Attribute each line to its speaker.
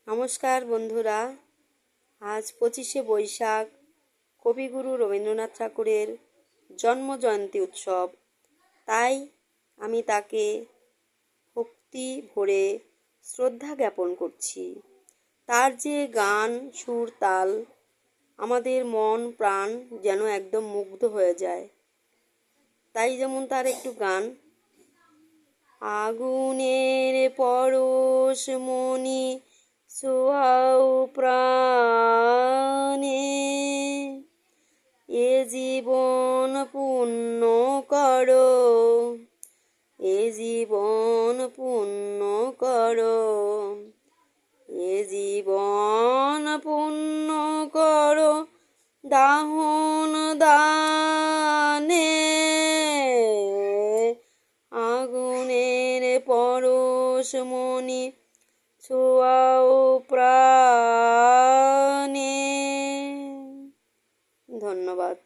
Speaker 1: নমস্কার বন্ধুরা, আজ 25শে বৈশাখ কবিগুরু রবীন্দ্রনাথ ঠাকুরের জন্মজয়ন্তী উৎসব। তাই আমি তাকে ভক্তি ভরে শ্রদ্ধা জ্ঞাপন করছি। তার যে গান, সুর, তাল আমাদের মন প্রাণ যেন একদম মুগ্ধ হয়ে যায়। তাই যেমন তার একটু গান, আগুনের পরশ মনি ছোঁয়াও প্রাণে, এ জীবন পুণ্য করো, এ জীবন পুণ্য করো, এ জীবন পুণ্য করো, দাহন দানে, আগুনের পরশ মনি ছোঁয়াও প্রাণে। ধন্যবাদ।